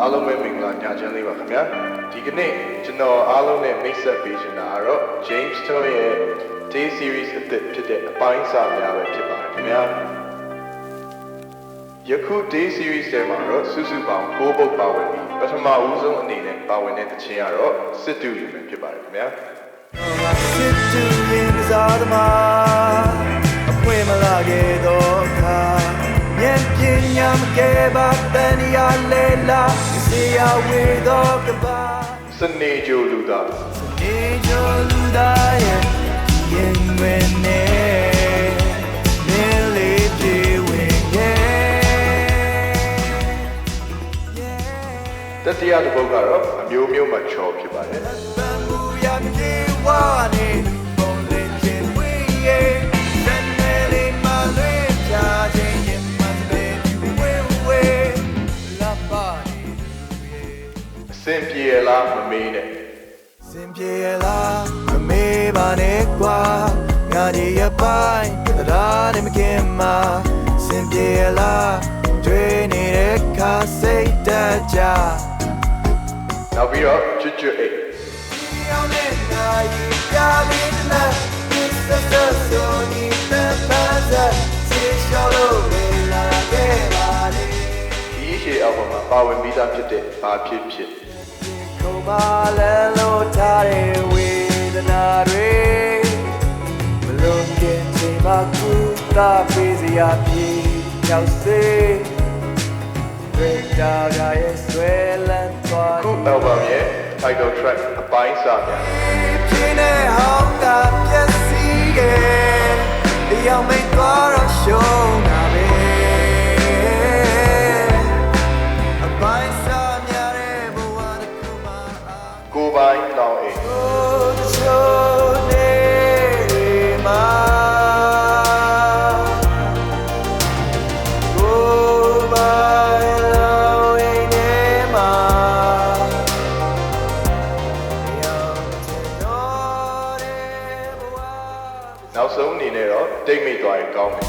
အားလုံးပဲမင်္ဂလာညချမ်းလေးပါခင်ဗျာဒီကနေ့ကျွန်တော်အားလုံးနဲ့မိတ်ဆက်ပေးချင်တာကတော့ James Stone ရဲ့ Day Series အသစ်ဖြစ်တဲ့အပိုင်းစာများပဲဖြစ်ပါတယ်ခင်ဗျာယခု Day Series ထဲမှာတော့စုစုပေါင်း9ပုဒ်ပါဝင်ပြီးပထမဦးဆုံးအနေနဲ့ပါဝင်တဲ့သချင်းကတော့စစ်တူယူမယ်ဖြစ်ပါတယ်ခင်ဗျာစစ်တူရင်စားသမားအခွင့်မလာခဲ့တော့ခါဉာဏ်ပညာမကဲပါတန်ရာလေလာစေရဝေတော့ကပါစနေကြိုလူသားစနေကြိုလူသားရဲ့ရင်ဝင်နေနေလေးပြေဝင်ရဲ့တတိယတစ်ပုဒ်ကတော့အမျိုးမျိုးမှချော်ဖြစ်ပါတယ်ဘန်ဘူရပြေဝါနေပုံလေးချင်းဝေးရဲ့စနေလေးမလွေးကြခြင်းရင်မစပေဝေးဝေးလာပါနေအစင်ပြေလားမမေးနဲ့စင်ပြေလားမမေးပါနဲ့ကွာငါဒီအပိုင်းတရားနဲ့မကင်မှာစင်ပြေလားတွေ့နေတဲ့ခါစိတ်တကြနောက်ပြီးတော့ချွတ်ချွတ်အိတ်ရောက်နေနိုင်ပြပြီးလားဒီစစဆိုနေတဲ့ပါဇာစီရှောလို့လေလာခဲ့ပါလေဒီရှေ့အောက်မှာပါဝင်ပြီးသားဖြစ်တဲ့ဘာဖြစ်ဖြစ်ခုပါလဲလို့ထားတဲ့ဝေဒနာတွေမလုံးကင်ချိန်မှာကူတာပေးစရာပြေရောက်စေတာကရဲ့ဆွဲလန်းသွားခု album ရဲ့ title track အပိုင်းစာများပြင်းတဲ့ဟောင်းကပြည့်စည်ရဲ့တရားမိတ်သွားတော့ရှုံးတာပဲအပိုင်းစာများတဲ့ဘဝတစ်ခုမှာကိုပိုင်းလောင်အိမ်ချိုးနေမှာနောက်ဆုံးအနေနဲ့တော့တိတ်မိတ်သွားရင်ကောင်းတယ်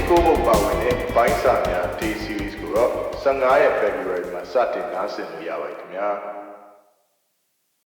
ကိုဘုတ်ပါဝင်တဲ့ဘိုင်းစာများ Day Series ကိုတော့15ရက် February မှာစတင်နားဆင်လို့ရပါတယ်ခင်ဗျာ